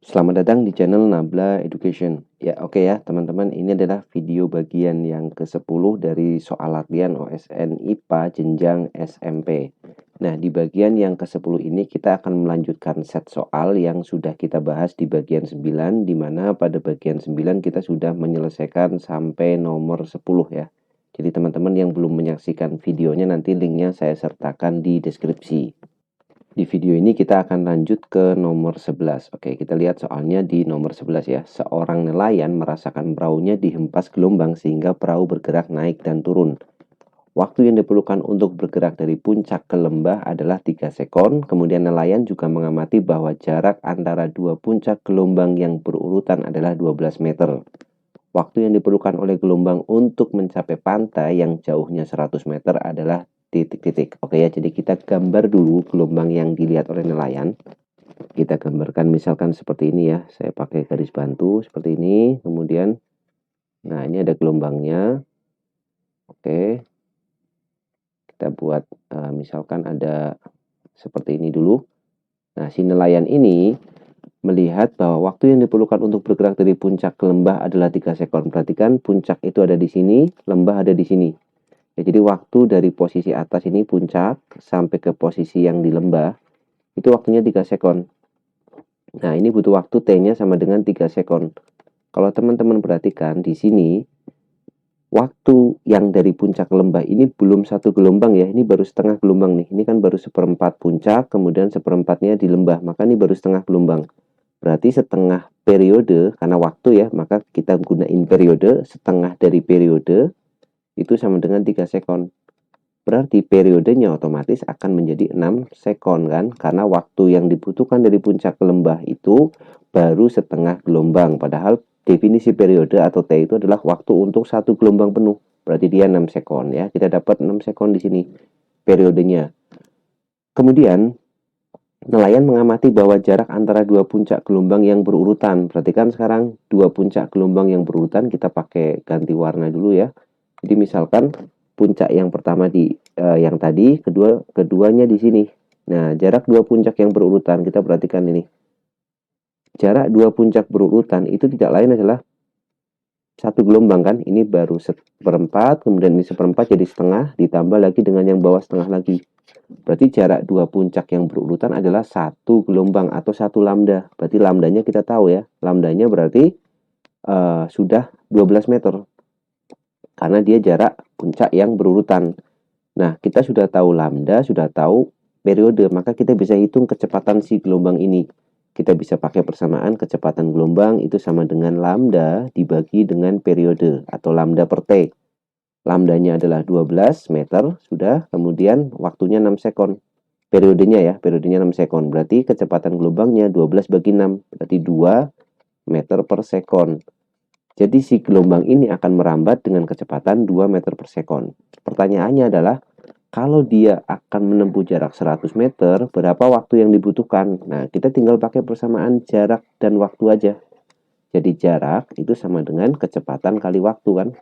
Selamat datang di channel Nabla Education. Ya, oke ya, teman-teman, ini adalah video bagian yang ke-10 dari soal latihan OSN IPA jenjang SMP. Nah, di bagian yang ke-10 ini kita akan melanjutkan set soal yang sudah kita bahas di bagian 9, di mana pada bagian 9 kita sudah menyelesaikan sampai nomor 10 ya. Jadi teman-teman yang belum menyaksikan videonya, nanti linknya saya sertakan di deskripsi. Di video ini kita akan lanjut ke nomor 11. Oke, kita lihat soalnya di nomor 11 ya. Seorang nelayan merasakan perahunya dihempas gelombang sehingga perahu bergerak naik dan turun. Waktu yang diperlukan untuk bergerak dari puncak ke lembah adalah 3 sekon. Kemudian nelayan juga mengamati bahwa jarak antara dua puncak gelombang yang berurutan adalah 12 meter. Waktu yang diperlukan oleh gelombang untuk mencapai pantai yang jauhnya 100 meter adalah titik-titik. Oke ya, jadi kita gambar dulu gelombang yang dilihat oleh nelayan. Kita gambarkan misalkan seperti ini ya. Saya pakai garis bantu seperti ini. Kemudian, nah ini ada gelombangnya. Oke, kita buat misalkan ada seperti ini dulu. Nah, si nelayan ini melihat bahwa waktu yang diperlukan untuk bergerak dari puncak ke lembah adalah 3 sekon. Perhatikan puncak itu ada di sini, lembah ada di sini. Ya, jadi waktu dari posisi atas ini puncak sampai ke posisi yang di lembah itu waktunya 3 sekon. Nah, ini butuh waktu T-nya sama dengan 3 sekon. Kalau teman-teman perhatikan di sini, waktu yang dari puncak ke lembah ini belum satu gelombang ya. Ini baru setengah gelombang nih. Ini kan baru seperempat puncak, kemudian seperempatnya di lembah. Maka ini baru setengah gelombang. Berarti setengah periode, karena waktu ya, maka kita gunain periode. Setengah dari periode itu sama dengan 3 sekon. Berarti periodenya otomatis akan menjadi 6 sekon kan, karena waktu yang dibutuhkan dari puncak ke lembah itu baru setengah gelombang, padahal definisi periode atau T itu adalah waktu untuk satu gelombang penuh. Berarti dia 6 sekon ya. Kita dapat 6 sekon di sini periodenya. Kemudian nelayan mengamati bahwa jarak antara dua puncak gelombang yang berurutan. Perhatikan sekarang dua puncak gelombang yang berurutan, kita pakai ganti warna dulu ya. Jadi misalkan puncak yang pertama di yang tadi, keduanya di sini. Nah, jarak dua puncak yang berurutan, kita perhatikan ini. Jarak dua puncak berurutan itu tidak lain adalah satu gelombang kan. Ini baru seperempat, kemudian ini seperempat jadi setengah, ditambah lagi dengan yang bawah setengah lagi. Berarti jarak dua puncak yang berurutan adalah satu gelombang atau satu lambda. Berarti lambdanya kita tahu ya. Lambdanya berarti sudah 12 meter. Karena dia jarak puncak yang berurutan. Nah, kita sudah tahu lambda, sudah tahu periode, maka kita bisa hitung kecepatan si gelombang ini. Kita bisa pakai persamaan kecepatan gelombang itu sama dengan lambda dibagi dengan periode atau lambda per T. Lambdanya adalah 12 meter, sudah, kemudian waktunya 6 sekon. Periodenya ya, periodenya 6 sekon. Berarti kecepatan gelombangnya 12 bagi 6, berarti 2 meter per sekon. Jadi si gelombang ini akan merambat dengan kecepatan 2 meter per sekon. Pertanyaannya adalah, kalau dia akan menempuh jarak 100 meter, berapa waktu yang dibutuhkan? Nah, kita tinggal pakai persamaan jarak dan waktu aja. Jadi jarak itu sama dengan kecepatan kali waktu kan.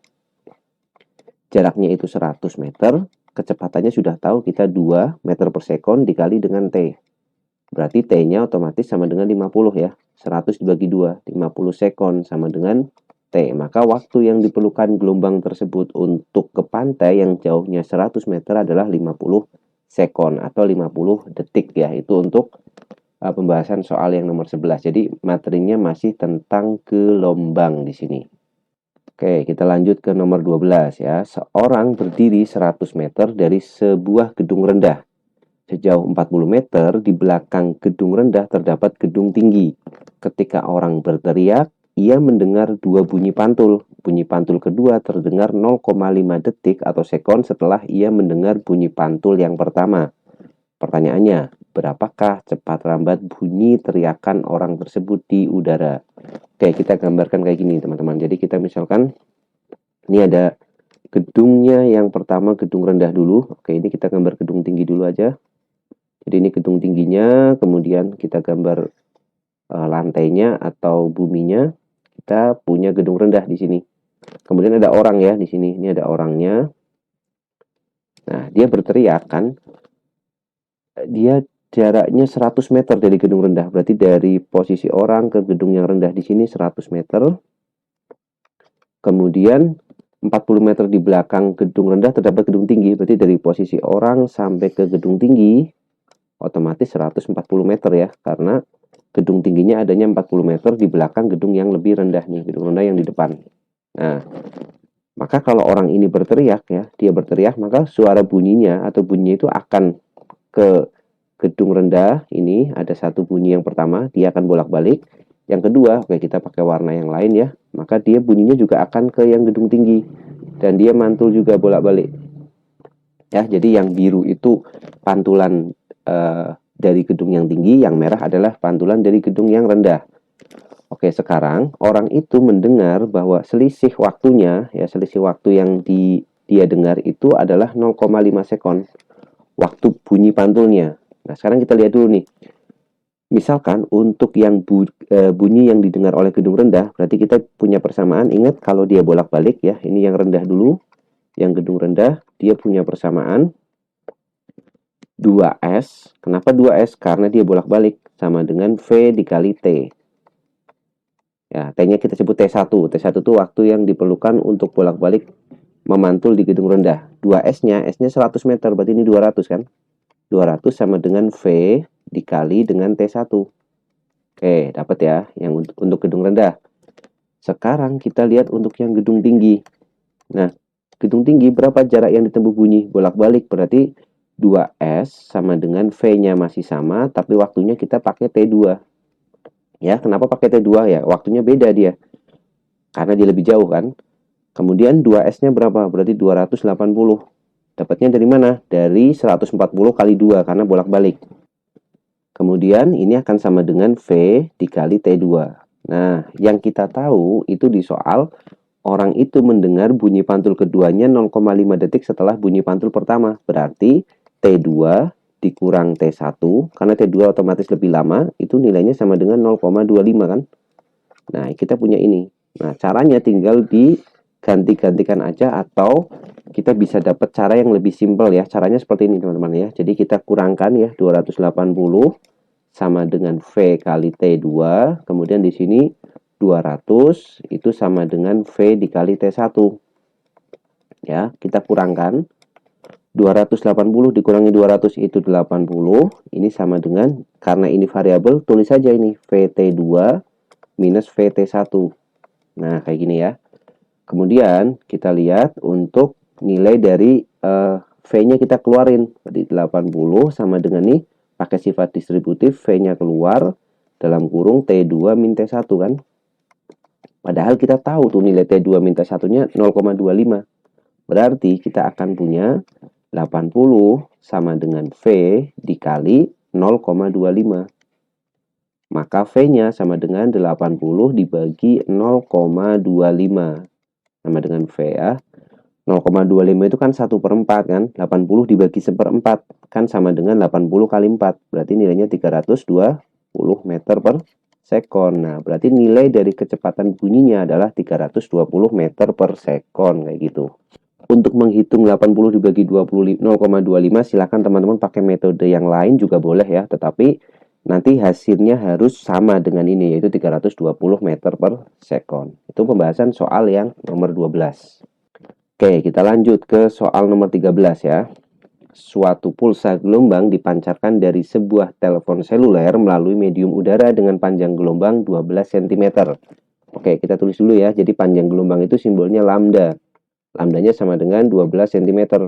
Jaraknya itu 100 meter, kecepatannya sudah tahu kita 2 meter per sekon dikali dengan T. Berarti T-nya otomatis sama dengan 50 ya. 100 dibagi 2, 50 sekon sama dengan T. Maka waktu yang diperlukan gelombang tersebut untuk ke pantai yang jauhnya 100 meter adalah 50 sekon atau 50 detik ya. Itu untuk pembahasan soal yang nomor 11. Jadi materinya masih tentang gelombang di sini. Oke, kita lanjut ke nomor 12 ya. Seorang berdiri 100 meter dari sebuah gedung rendah. Sejauh 40 meter di belakang gedung rendah terdapat gedung tinggi. Ketika orang berteriak, ia mendengar dua bunyi pantul. Bunyi pantul kedua terdengar 0,5 detik atau sekon setelah ia mendengar bunyi pantul yang pertama. Pertanyaannya, berapakah cepat lambat bunyi teriakan orang tersebut di udara? Oke, kita gambarkan kayak gini teman-teman. Jadi kita misalkan, ini ada gedungnya yang pertama, gedung rendah dulu. Oke, ini kita gambar gedung tinggi dulu aja. Jadi ini gedung tingginya, kemudian kita gambar lantainya atau buminya. Kita punya gedung rendah di sini. Kemudian ada orang ya di sini. Ini ada orangnya. Nah, dia berteriak kan. Dia jaraknya 100 meter dari gedung rendah. Berarti dari posisi orang ke gedung yang rendah di sini 100 meter. Kemudian 40 meter di belakang gedung rendah terdapat gedung tinggi. Berarti dari posisi orang sampai ke gedung tinggi otomatis 140 meter ya. Karena gedung tingginya adanya 40 meter di belakang gedung yang lebih rendah nih. Gedung rendah yang di depan. Nah, maka kalau orang ini berteriak ya, dia berteriak, maka suara bunyinya atau bunyinya itu akan ke gedung rendah. Ini ada satu bunyi yang pertama, dia akan bolak-balik. Yang kedua, oke kita pakai warna yang lain ya, maka dia bunyinya juga akan ke yang gedung tinggi dan dia mantul juga bolak-balik. Ya, jadi yang biru itu pantulan dari gedung yang tinggi, yang merah adalah pantulan dari gedung yang rendah. Oke, sekarang orang itu mendengar bahwa selisih waktunya, ya selisih waktu yang dia dengar itu adalah 0,5 sekon waktu bunyi pantulnya. Nah, sekarang kita lihat dulu nih. Misalkan untuk yang bunyi yang didengar oleh gedung rendah, berarti kita punya persamaan. Ingat kalau dia bolak-balik ya, ini yang rendah dulu, yang gedung rendah, dia punya persamaan 2S. Kenapa 2S? Karena dia bolak-balik, sama dengan V dikali T. Ya, T-nya kita sebut T1. T1 itu waktu yang diperlukan untuk bolak-balik memantul di gedung rendah. 2S-nya, S-nya 100 meter, berarti ini 200 kan? 200 sama dengan V dikali dengan T1. Oke, dapat ya yang untuk gedung rendah. Sekarang kita lihat untuk yang gedung tinggi. Nah, gedung tinggi berapa jarak yang ditempuh bunyi? Bolak-balik, berarti 2S sama dengan V-nya masih sama, tapi waktunya kita pakai T2. Ya, kenapa pakai T2 ya? Waktunya beda dia. Karena dia lebih jauh kan. Kemudian 2S-nya berapa? Berarti 280. Dapatnya dari mana? Dari 140 kali 2, karena bolak-balik. Kemudian ini akan sama dengan V dikali T2. Nah, yang kita tahu itu di soal, orang itu mendengar bunyi pantul keduanya 0,5 detik setelah bunyi pantul pertama. Berarti T2 dikurang T1, karena T2 otomatis lebih lama, itu nilainya sama dengan 0,25 kan. Nah, kita punya ini. Nah, caranya tinggal diganti-gantikan aja, atau kita bisa dapat cara yang lebih simpel ya. Caranya seperti ini teman-teman ya. Jadi kita kurangkan ya, 280 sama dengan V kali T2. Kemudian di sini 200 itu sama dengan V dikali T1. Ya, kita kurangkan. 280 dikurangi 200 itu 80. Ini sama dengan, karena ini variabel, tulis saja ini VT2 minus VT1. Nah, kayak gini ya. Kemudian kita lihat untuk nilai dari V-nya kita keluarin. Jadi 80 sama dengan nih, pakai sifat distributif, V-nya keluar, dalam kurung T2 min T1 kan. Padahal kita tahu tuh nilai T2 min T1-nya 0,25. Berarti kita akan punya 80 sama dengan V dikali 0,25. Maka V-nya sama dengan 80 dibagi 0,25. Sama dengan V ya. 0,25 itu kan 1/4 kan. 80 dibagi 1/4 kan sama dengan 80 kali 4. Berarti nilainya 320 meter per sekon. Nah, berarti nilai dari kecepatan bunyinya adalah 320 meter per sekon. Kayak gitu. Untuk menghitung 80 dibagi 0,25, silakan teman-teman pakai metode yang lain juga boleh ya. Tetapi nanti hasilnya harus sama dengan ini, yaitu 320 meter per sekon. Itu pembahasan soal yang nomor 12. Oke, kita lanjut ke soal nomor 13 ya. Suatu pulsa gelombang dipancarkan dari sebuah telepon seluler melalui medium udara dengan panjang gelombang 12 cm. Oke, kita tulis dulu ya. Jadi panjang gelombang itu simbolnya lambda. Lambdanya sama dengan 12 cm.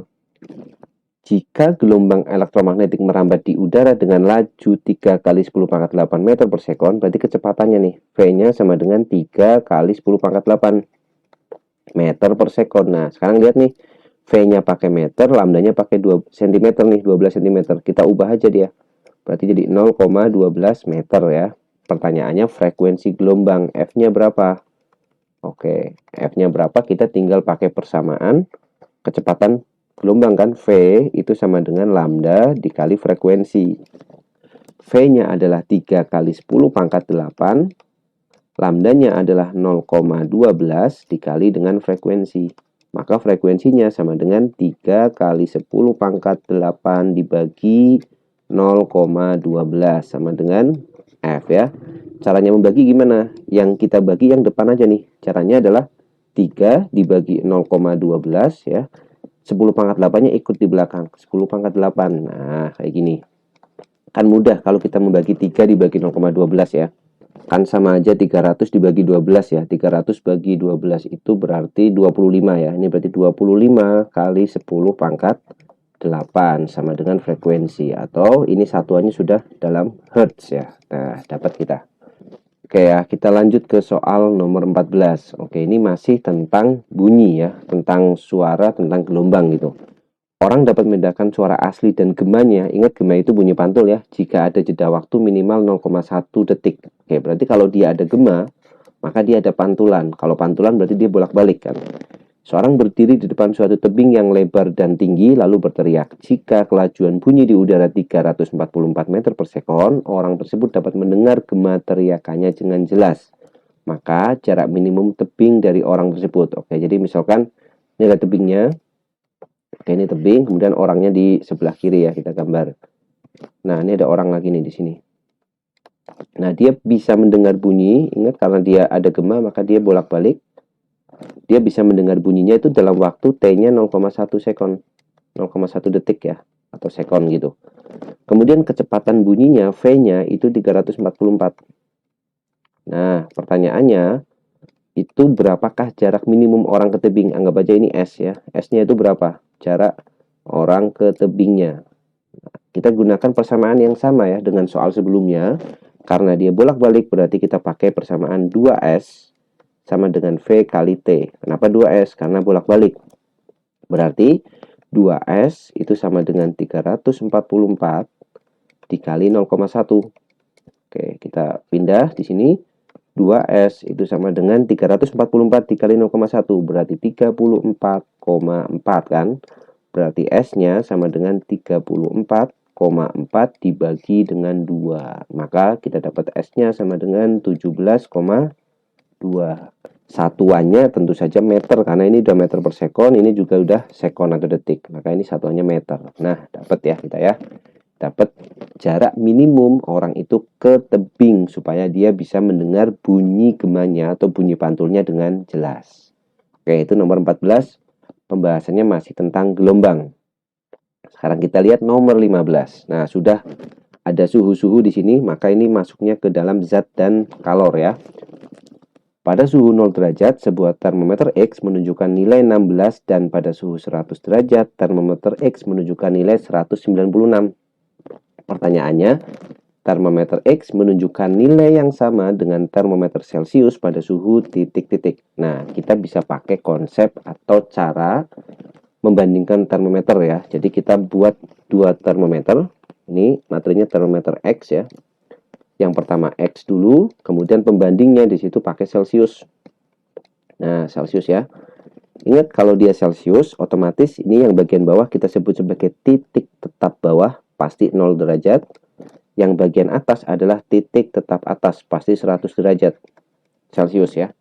Jika gelombang elektromagnetik merambat di udara dengan laju 3 kali 10 pangkat 8 meter per sekon, berarti kecepatannya nih, V-nya sama dengan 3 kali 10 pangkat 8 meter per sekon. Nah, sekarang lihat nih, V-nya pakai meter, lambdanya pakai 2 cm nih, 12 cm. Kita ubah aja dia. Berarti jadi 0,12 meter ya. Pertanyaannya frekuensi gelombang, F-nya berapa? Oke, F-nya berapa? Kita tinggal pakai persamaan kecepatan gelombang kan, V itu sama dengan lambda dikali frekuensi. V-nya adalah 3 kali 10 pangkat 8. Lambdanya adalah 0,12 dikali dengan frekuensi. Maka frekuensinya sama dengan 3 kali 10 pangkat 8 dibagi 0,12 sama dengan F ya. Caranya membagi gimana? Yang kita bagi yang depan aja nih. Caranya adalah 3 dibagi 0,12 ya. 10 pangkat 8-nya ikut di belakang. 10 pangkat 8. Nah, kayak gini. Kan mudah kalau kita membagi 3 dibagi 0,12 ya. Kan sama aja 300 dibagi 12 ya. 300 bagi 12 itu berarti 25 ya. Ini berarti 25 kali 10 pangkat 8 sama dengan frekuensi, atau ini satuannya sudah dalam hertz ya. Nah, dapat kita. Oke ya, kita lanjut ke soal nomor 14. Oke, ini masih tentang bunyi ya, tentang suara, tentang gelombang gitu. Orang dapat membedakan suara asli dan gemanya. Ingat, gema itu bunyi pantul ya, jika ada jeda waktu minimal 0,1 detik. Oke, berarti kalau dia ada gema, maka dia ada pantulan. Kalau pantulan berarti dia bolak-balik kan. Seorang berdiri di depan suatu tebing yang lebar dan tinggi lalu berteriak. Jika kelajuan bunyi di udara 344 meter per sekon, orang tersebut dapat mendengar gema teriakannya dengan jelas. Maka jarak minimum tebing dari orang tersebut. Oke, jadi misalkan ini ada tebingnya. Oke, ini tebing, kemudian orangnya di sebelah kiri ya, kita gambar. Nah, ini ada orang lagi nih di sini. Nah, dia bisa mendengar bunyi, ingat karena dia ada gema, maka dia bolak-balik. Dia bisa mendengar bunyinya itu dalam waktu T-nya 0,1 sekon. 0,1 detik ya, atau sekon gitu. Kemudian kecepatan bunyinya, V-nya itu 344. Nah, pertanyaannya, itu berapakah jarak minimum orang ke tebing? Anggap aja ini S ya. S-nya itu berapa? Jarak orang ke tebingnya. Kita gunakan persamaan yang sama ya dengan soal sebelumnya. Karena dia bolak-balik berarti kita pakai persamaan 2S sama dengan V kali T. Kenapa 2S? Karena bolak-balik. Berarti 2S itu sama dengan 344 dikali 0,1. Oke, kita pindah di sini. 2S itu sama dengan 344 dikali 0,1, berarti 34,4 kan. Berarti S-nya sama dengan 34,4 dibagi dengan 2. Maka kita dapat S-nya sama dengan 17,2. Satuannya tentu saja meter, karena ini udah meter per sekon, ini juga udah sekon atau detik. Maka ini satuannya meter. Nah, dapat ya kita ya. Dapat jarak minimum orang itu ke tebing supaya dia bisa mendengar bunyi gemanya atau bunyi pantulnya dengan jelas. Oke, itu nomor 14. Pembahasannya masih tentang gelombang. Sekarang kita lihat nomor 15. Nah, sudah ada suhu-suhu di sini, maka ini masuknya ke dalam zat dan kalor ya. Pada suhu 0 derajat, sebuah termometer X menunjukkan nilai 16 dan pada suhu 100 derajat, termometer X menunjukkan nilai 196. Pertanyaannya, termometer X menunjukkan nilai yang sama dengan termometer Celcius pada suhu titik-titik. Nah, kita bisa pakai konsep atau cara membandingkan termometer ya. Jadi kita buat dua termometer. Ini materinya termometer X ya. Yang pertama X dulu, kemudian pembandingnya di situ pakai Celcius. Nah, Celcius ya. Ingat kalau dia Celcius, otomatis ini yang bagian bawah kita sebut sebagai titik tetap bawah, pasti 0 derajat. Yang bagian atas adalah titik tetap atas, pasti 100 derajat Celcius ya.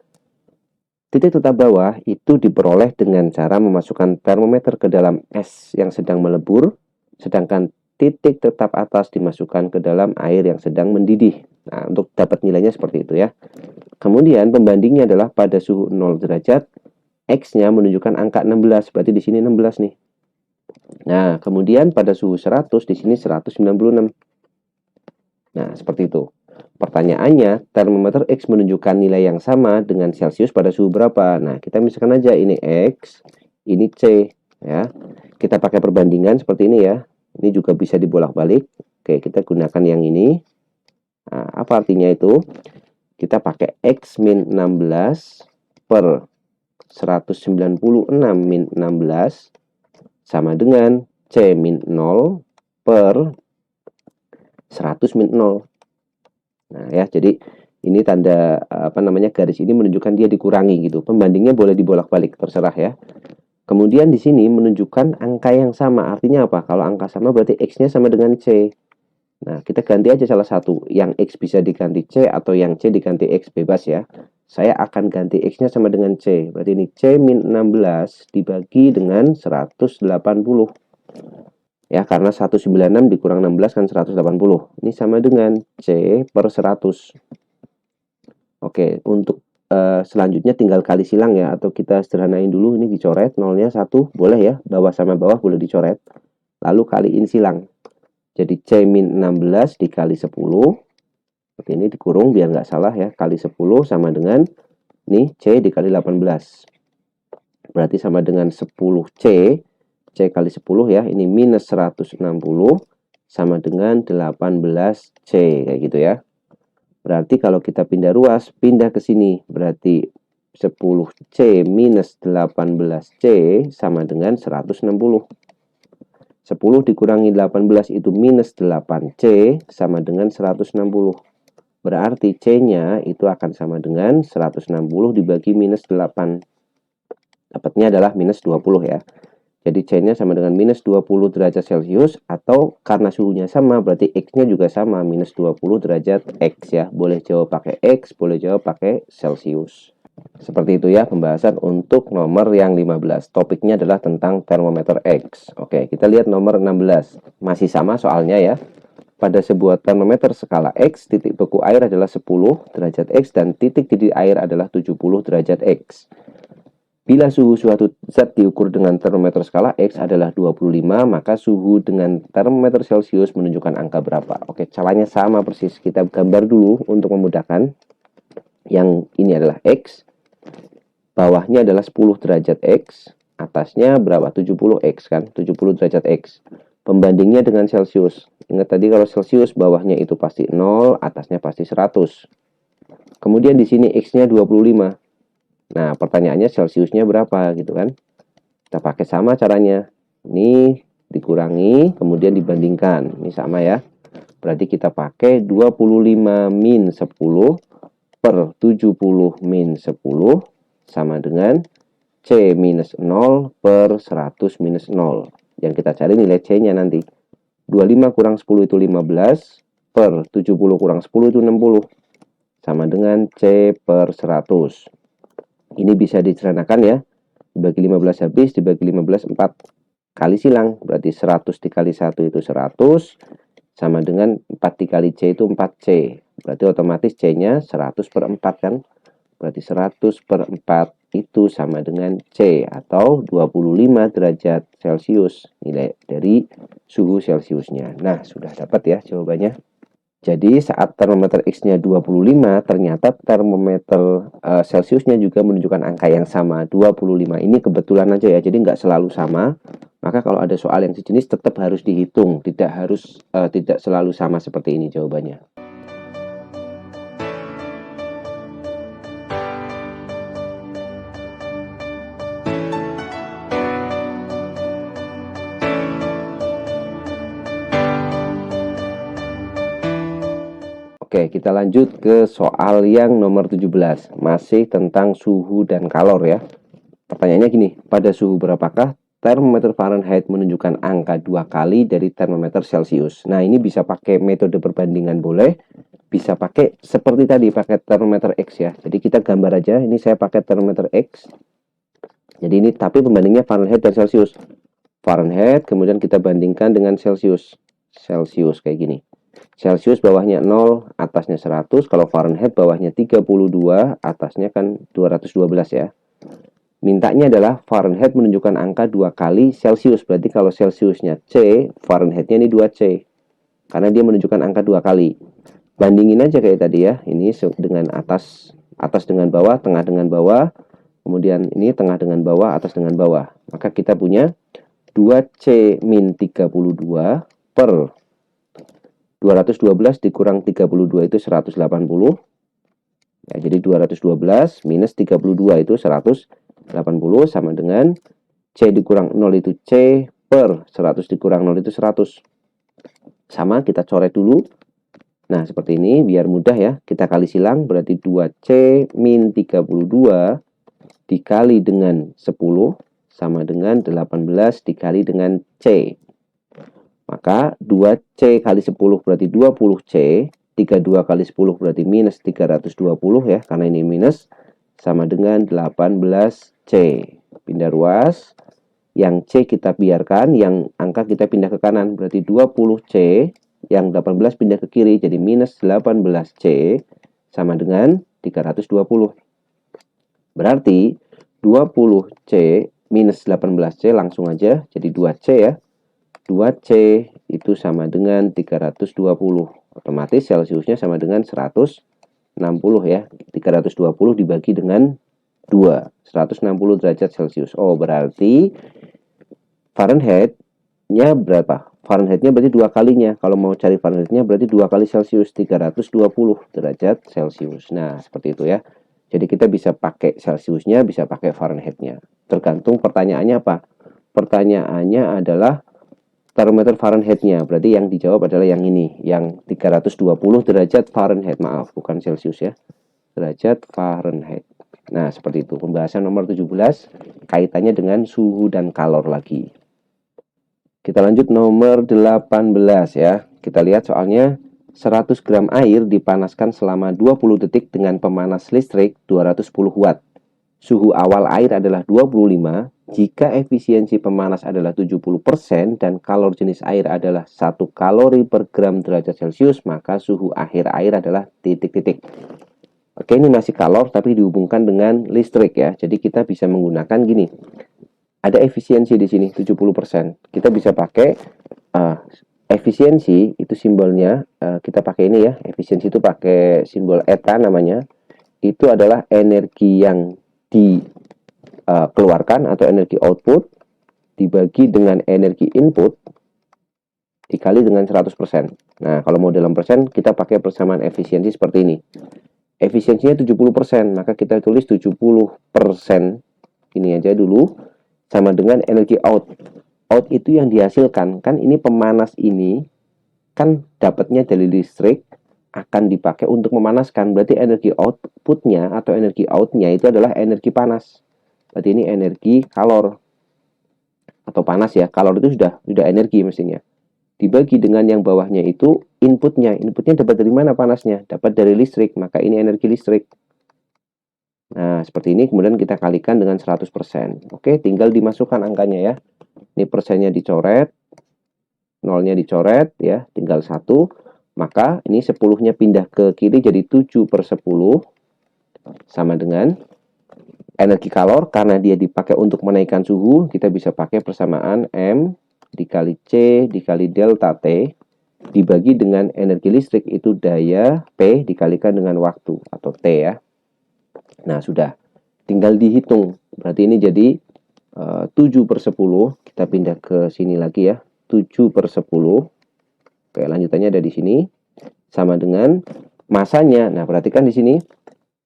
Titik tetap bawah itu diperoleh dengan cara memasukkan termometer ke dalam es yang sedang melebur, sedangkan titik tetap atas dimasukkan ke dalam air yang sedang mendidih. Nah, untuk dapat nilainya seperti itu ya. Kemudian pembandingnya adalah pada suhu 0 derajat, X-nya menunjukkan angka 16, berarti di sini 16 nih. Nah, kemudian pada suhu 100, di sini 196. Nah, seperti itu. Pertanyaannya, termometer X menunjukkan nilai yang sama dengan Celcius pada suhu berapa? Nah, kita misalkan aja ini X, ini C, ya. Kita pakai perbandingan seperti ini ya. Ini juga bisa dibolak-balik. Oke, kita gunakan yang ini. Nah, apa artinya itu? Kita pakai X min 16 per 196 min 16 sama dengan C min 0 per 100 min 0. Nah ya, jadi ini tanda garis ini menunjukkan dia dikurangi gitu. Pembandingnya boleh dibolak-balik, terserah ya. Kemudian di sini menunjukkan angka yang sama. Artinya apa? Kalau angka sama berarti X-nya sama dengan C. Nah, kita ganti aja salah satu. Yang X bisa diganti C atau yang C diganti X, bebas ya. Saya akan ganti X-nya sama dengan C. Berarti ini C min 16 dibagi dengan 180. Ya, karena 196 dikurang 16 kan 180. Ini sama dengan C per 100. Oke, untuk selanjutnya tinggal kali silang ya, atau kita sederhanain dulu, ini dicoret, nolnya 1, boleh ya, bawah sama bawah boleh dicoret. Lalu kaliin silang. Jadi C min 16 dikali 10. Seperti ini dikurung biar nggak salah ya, kali 10 sama dengan, nih, C dikali 18. Berarti sama dengan 10C, C kali 10 ya, ini minus 160, sama dengan 18C, kayak gitu ya. Berarti kalau kita pindah ruas, pindah ke sini, berarti 10C minus 18C sama dengan 160. 10 dikurangi 18 itu minus 8C sama dengan 160. Berarti C-nya itu akan sama dengan 160 dibagi minus 8. Dapatnya adalah minus 20 ya. Jadi C-nya sama dengan minus 20 derajat Celcius, atau karena suhunya sama berarti X-nya juga sama, minus 20 derajat X ya. Boleh jawab pakai X, boleh jawab pakai Celcius. Seperti itu ya pembahasan untuk nomor yang 15. Topiknya adalah tentang termometer X. Oke, kita lihat nomor 16. Masih sama soalnya ya. Pada sebuah termometer skala X, titik beku air adalah 10 derajat X dan titik didih air adalah 70 derajat X. Bila suhu suatu zat diukur dengan termometer skala X adalah 25, maka suhu dengan termometer Celcius menunjukkan angka berapa? Oke, caranya sama persis. Kita gambar dulu untuk memudahkan. Yang ini adalah X, bawahnya adalah 10 derajat X, atasnya berapa? 70X kan? 70 derajat X. Pembandingnya dengan Celcius. Ingat tadi kalau Celcius bawahnya itu pasti 0, atasnya pasti 100. Kemudian di sini X-nya 25. Nah, pertanyaannya Celciusnya berapa gitu kan? Kita pakai sama caranya. Ini dikurangi, kemudian dibandingkan. Ini sama ya. Berarti kita pakai 25 min 10 per 70 min 10 sama dengan C minus 0 per 100 minus 0. Yang kita cari nilai C-nya nanti. 25 kurang 10 itu 15, per 70 kurang 10 itu 60. Sama dengan C per 100. Ini bisa diceritakan ya. Dibagi 15 habis, dibagi 15 4. Kali silang, berarti 100 dikali 1 itu 100. Sama dengan 4 dikali C itu 4C. Berarti otomatis C-nya 100 per 4 kan. Berarti 100 per 4 itu sama dengan C, atau 25 derajat Celcius. Nilai dari suhu Celciusnya. Nah, sudah dapat ya jawabannya. Jadi saat termometer X-nya 25, ternyata termometer Celciusnya juga menunjukkan angka yang sama, 25. Ini kebetulan aja ya, jadi nggak selalu sama. Maka kalau ada soal yang sejenis tetap harus dihitung, tidak selalu sama seperti ini jawabannya. Oke, kita lanjut ke soal yang nomor 17. Masih tentang suhu dan kalor ya. Pertanyaannya gini, pada suhu berapakah termometer Fahrenheit menunjukkan angka 2 kali dari termometer Celcius? Nah, ini bisa pakai metode perbandingan boleh, bisa pakai seperti tadi, pakai termometer X ya. Jadi kita gambar aja, ini saya pakai termometer X. Jadi ini tapi pembandingnya Fahrenheit dan Celcius. Fahrenheit, kemudian kita bandingkan dengan Celcius. Celcius kayak gini. Celcius bawahnya 0, atasnya 100. Kalau Fahrenheit bawahnya 32, atasnya kan 212 ya. Mintanya adalah Fahrenheit menunjukkan angka 2 kali Celcius. Berarti kalau Celciusnya C, Fahrenheitnya ini 2C. Karena dia menunjukkan angka 2 kali. Bandingin aja kayak tadi ya. Ini dengan atas dengan bawah, tengah dengan bawah. Kemudian ini tengah dengan bawah, atas dengan bawah. Maka kita punya 2C min 32 per 212 dikurang 32 itu 180. Ya, jadi 212 minus 32 itu 180 sama dengan C dikurang 0 itu C per 100 dikurang 0 itu 100. Sama, kita coret dulu. Nah, seperti ini biar mudah ya. Kita kali silang, berarti 2C min 32 dikali dengan 10 sama dengan 18 dikali dengan C. Maka 2C kali 10 berarti 20C. 32 kali 10 berarti minus 320 ya, karena ini minus, sama dengan 18C. Pindah ruas, Yang C kita biarkan, yang angka kita pindah ke kanan. Berarti 20C, yang 18 pindah ke kiri, jadi minus 18C sama dengan 320. Berarti 20C minus 18C langsung aja jadi 2C ya. 2C itu sama dengan 320. Otomatis Celciusnya sama dengan 160 ya. 320 dibagi dengan 2. 160 derajat Celcius. Oh, berarti Fahrenheit-nya berapa? Fahrenheit-nya berarti 2 kalinya. Kalau mau cari Fahrenheit-nya berarti 2 kali Celcius, 320 derajat Celcius. Nah, seperti itu ya. Jadi kita bisa pakai Celciusnya, bisa pakai Fahrenheit-nya. Tergantung pertanyaannya apa. Pertanyaannya adalah termometer Fahrenheit-nya. Berarti yang dijawab adalah yang ini, yang 320 derajat Fahrenheit. Maaf, bukan Celcius ya. Derajat Fahrenheit. Nah, seperti itu. Pembahasan nomor 17 kaitannya dengan suhu dan kalor lagi. Kita lanjut nomor 18 ya. Kita lihat soalnya 100 gram air dipanaskan selama 20 detik dengan pemanas listrik 210 watt. Suhu awal air adalah 25. Jika efisiensi pemanas adalah 70% dan kalor jenis air adalah 1 kalori per gram derajat Celcius, maka suhu akhir air adalah titik-titik. Oke, ini masih kalor tapi dihubungkan dengan listrik ya. Jadi kita bisa menggunakan gini. Ada efisiensi di sini 70%. Kita bisa pakai efisiensi itu simbolnya kita pakai ini ya. Efisiensi itu pakai simbol eta namanya. Itu adalah energi yang dikeluarkan atau energi output dibagi dengan energi input dikali dengan 100%. Nah, kalau mau dalam persen kita pakai persamaan efisiensi seperti ini. Efisiensinya 70%, maka kita tulis 70%. Ini aja dulu. Sama dengan energi out. Out itu yang dihasilkan. Kan ini pemanas ini kan dapatnya dari listrik akan dipakai untuk memanaskan. Berarti energi outputnya atau energi outnya itu adalah energi panas. Berarti ini energi kalor atau panas ya. Kalor itu sudah energi mestinya. Dibagi dengan yang bawahnya itu inputnya. Inputnya dapat dari mana panasnya? Dapat dari listrik. Maka ini energi listrik. Nah, seperti ini kemudian kita kalikan dengan 100%. Oke, tinggal dimasukkan angkanya ya. Ini persennya dicoret, nolnya dicoret ya, tinggal 1. Maka ini 10-nya pindah ke kiri jadi 7/10 sama dengan energi kalor. Karena dia dipakai untuk menaikkan suhu, kita bisa pakai persamaan M dikali C dikali delta T dibagi dengan energi listrik itu daya P dikalikan dengan waktu atau T ya. Nah, sudah. Tinggal dihitung. Berarti ini jadi 7/10. Kita pindah ke sini lagi ya. 7/10. Oke, lanjutannya ada di sini. Sama dengan masanya. Nah, perhatikan di sini.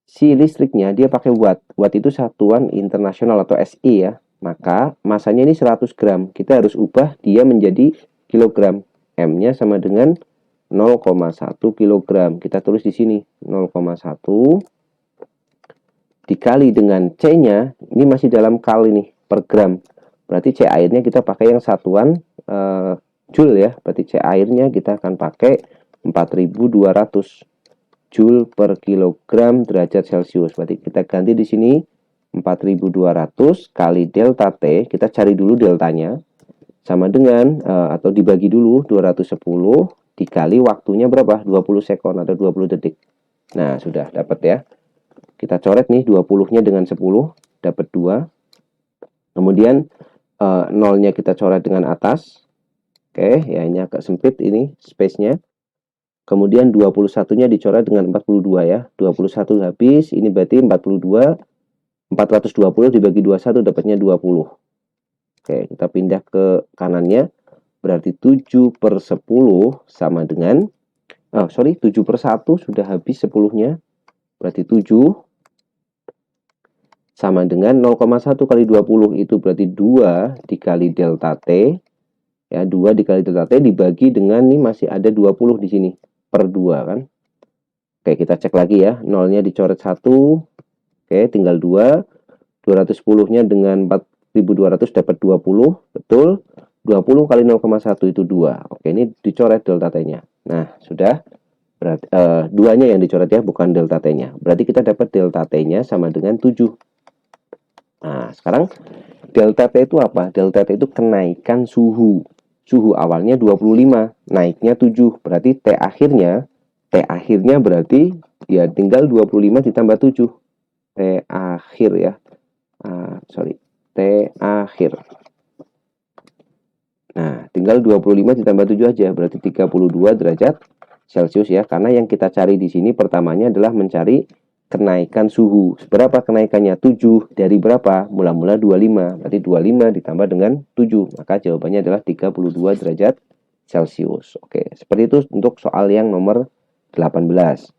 Si listriknya dia pakai watt. Watt itu satuan internasional atau SI ya. Maka masanya ini 100 gram. Kita harus ubah dia menjadi kilogram. M-nya sama dengan 0,1 kilogram. Kita tulis di sini 0,1 dikali dengan C-nya, ini masih dalam kal ini, per gram. Berarti C airnya kita pakai yang satuan Joule ya. Berarti C airnya kita akan pakai 4200 Joule per kilogram derajat Celcius. Berarti kita ganti di sini 4200 kali delta T. Kita cari dulu deltanya. Sama dengan, atau dibagi dulu 210 dikali waktunya berapa? 20 sekon atau 20 detik. Nah, sudah dapat ya. Kita coret nih 20-nya dengan 10, dapat 2. Kemudian nolnya kita coret dengan atas. Oke, ya ini agak sempit ini space-nya. Kemudian 21-nya dicoret dengan 42 ya. 21 habis, ini berarti 42. 420 dibagi 21 dapatnya 20. Oke, kita pindah ke kanannya. Berarti 7/10 sama dengan 7/1 sudah habis 10-nya. Berarti 7 sama dengan 0,1 kali 20 itu berarti 2 dikali delta T. Ya, 2 dikali delta T dibagi dengan ini masih ada 20 di sini per 2 kan. Oke, kita cek lagi ya. Nolnya dicoret 1. Oke, tinggal 2. 210-nya dengan 4200 dapat 20. Betul. 20 kali 0,1 itu 2. Oke, ini dicoret delta T-nya. Nah, sudah. Berarti 2-nya yang dicoret ya, bukan delta T-nya. Berarti kita dapat delta T-nya sama dengan 7. Nah, sekarang Delta T itu apa? Delta T itu kenaikan suhu. Suhu awalnya 25, naiknya 7. Berarti T akhirnya berarti ya tinggal 25 ditambah 7. T akhir ya. T akhir. Nah, tinggal 25 ditambah 7 aja, berarti 32 derajat Celcius ya. Karena yang kita cari di sini pertamanya adalah mencari kenaikan suhu. Berapa kenaikannya? 7 dari berapa? Mula-mula 25. Berarti 25 ditambah dengan 7. Maka jawabannya adalah 32 derajat Celcius. Oke, seperti itu untuk soal yang nomor 18.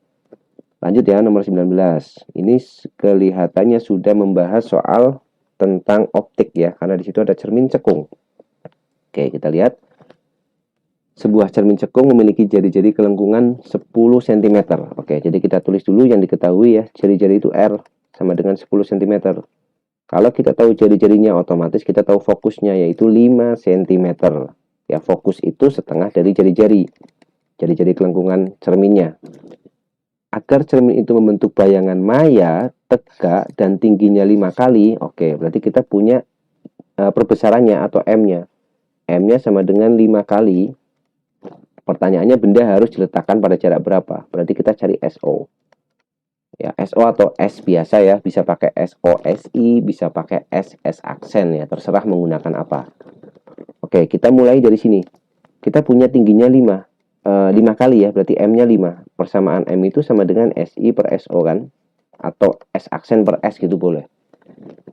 Lanjut ya, nomor 19. Ini kelihatannya sudah membahas soal tentang optik ya, karena di situ ada cermin cekung. Oke, kita lihat. Sebuah cermin cekung memiliki jari-jari kelengkungan 10 cm. Oke, jadi kita tulis dulu yang diketahui ya. Jari-jari itu R sama dengan 10 cm. Kalau kita tahu jari-jarinya, otomatis kita tahu fokusnya, yaitu 5 cm. Ya, fokus itu setengah dari jari-jari. Jari-jari kelengkungan cerminnya. Agar cermin itu membentuk bayangan maya, tegak, dan tingginya 5 kali. Oke, berarti kita punya perbesarannya atau M-nya. M-nya sama dengan 5 kali. Pertanyaannya, benda harus diletakkan pada jarak berapa? Berarti kita cari SO. Ya, SO atau S biasa ya. Bisa pakai SOSI, bisa pakai SS aksen ya. Terserah menggunakan apa. Oke, kita mulai dari sini. Kita punya tingginya 5. 5 kali ya, berarti M-nya 5. Persamaan M itu sama dengan SI per SO kan? Atau S aksen per S gitu boleh.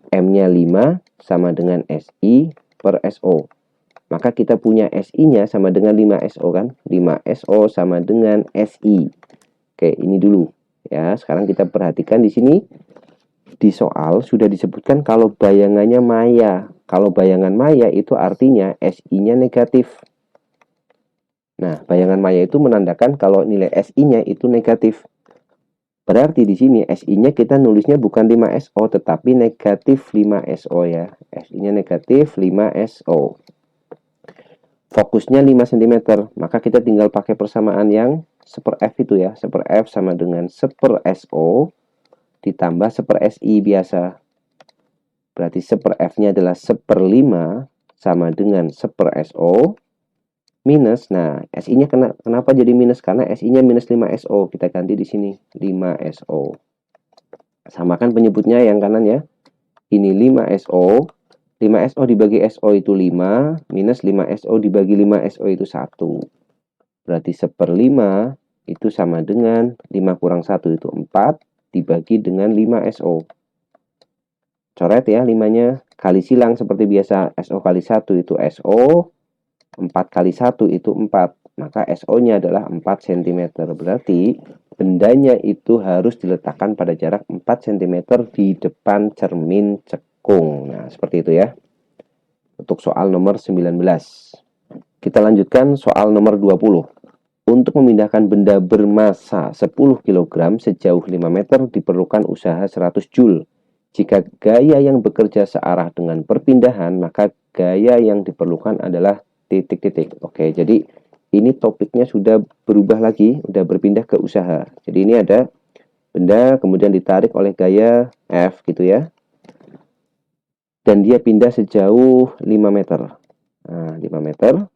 M-nya 5 sama dengan SI per SO. Maka kita punya SI-nya sama dengan 5SO kan? 5SO sama dengan SI. Oke, ini dulu. Ya, sekarang kita perhatikan di sini. Di soal sudah disebutkan kalau bayangannya maya. Kalau bayangan maya itu artinya SI-nya negatif. Nah, bayangan maya itu menandakan kalau nilai SI-nya itu negatif. Berarti di sini SI-nya kita nulisnya bukan 5SO, tetapi negatif 5SO ya. SI-nya negatif 5SO. Fokusnya 5 cm, maka kita tinggal pakai persamaan yang 1/F itu ya. 1/F sama dengan 1/SO ditambah 1/SI biasa. Berarti 1/F-nya adalah 1/5 sama dengan 1/SO minus. Nah, SI-nya kenapa jadi minus? Karena SI-nya minus 5SO. Kita ganti di sini 5SO. Samakan penyebutnya yang kanan ya. Ini 5SO. 5SO dibagi SO itu 5, minus 5SO dibagi 5SO itu 1. Berarti 1/5 itu sama dengan 5 kurang 1 itu 4, dibagi dengan 5SO. Coret ya 5-nya, kali silang seperti biasa, SO kali 1 itu SO, 4 kali 1 itu 4. Maka SO-nya adalah 4 cm. Berarti bendanya itu harus diletakkan pada jarak 4 cm di depan cermin cekung. Nah, seperti itu ya. Untuk soal nomor 19. Kita lanjutkan soal nomor 20. Untuk memindahkan benda bermassa 10 kg sejauh 5 meter diperlukan usaha 100 Joule. Jika gaya yang bekerja searah dengan perpindahan, maka gaya yang diperlukan adalah titik-titik. Oke, jadi ini topiknya sudah berubah lagi, sudah berpindah ke usaha. Jadi ini ada benda kemudian ditarik oleh gaya F gitu ya. Dan dia pindah sejauh 5 meter. Nah, 5 meter.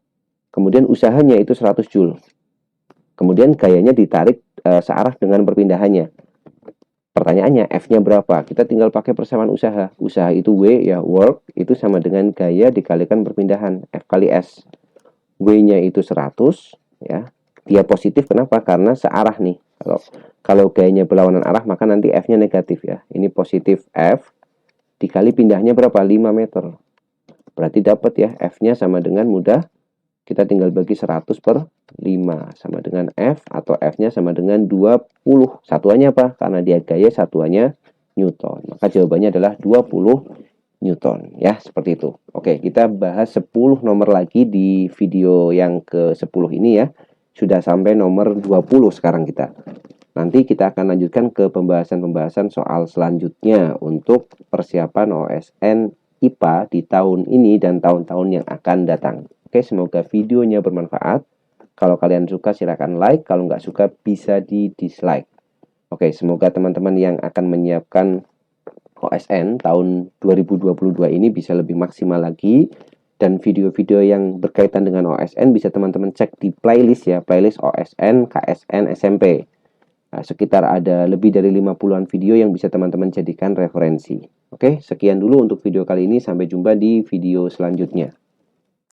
Kemudian usahanya itu 100 Joule. Kemudian gayanya ditarik searah dengan perpindahannya. Pertanyaannya, F-nya berapa? Kita tinggal pakai persamaan usaha. Usaha itu W ya, work, itu sama dengan gaya dikalikan perpindahan, F kali S. W-nya itu 100 ya. Dia positif kenapa? Karena searah nih. Kalau gayanya berlawanan arah, maka nanti F-nya negatif ya. Ini positif F dikali pindahnya berapa? 5 meter. Berarti dapat ya, F-nya sama dengan mudah. Kita tinggal bagi 100 per 5. Sama dengan F, atau F-nya sama dengan 20. Satuannya apa? Karena dia gaya, satuannya Newton. Maka jawabannya adalah 20 Newton. Ya, seperti itu. Oke, kita bahas 10 nomor lagi di video yang ke-10 ini ya. Sudah sampai nomor 20 sekarang kita. Nanti kita akan lanjutkan ke pembahasan-pembahasan soal selanjutnya untuk persiapan OSN IPA di tahun ini dan tahun-tahun yang akan datang. Oke, semoga videonya bermanfaat. Kalau kalian suka silahkan like, kalau nggak suka bisa di dislike. Oke, semoga teman-teman yang akan menyiapkan OSN tahun 2022 ini bisa lebih maksimal lagi, dan video-video yang berkaitan dengan OSN bisa teman-teman cek di playlist ya, playlist OSN KSN SMP. Nah, sekitar ada lebih dari 50-an video yang bisa teman-teman jadikan referensi. Oke, sekian dulu untuk video kali ini, sampai jumpa di video selanjutnya.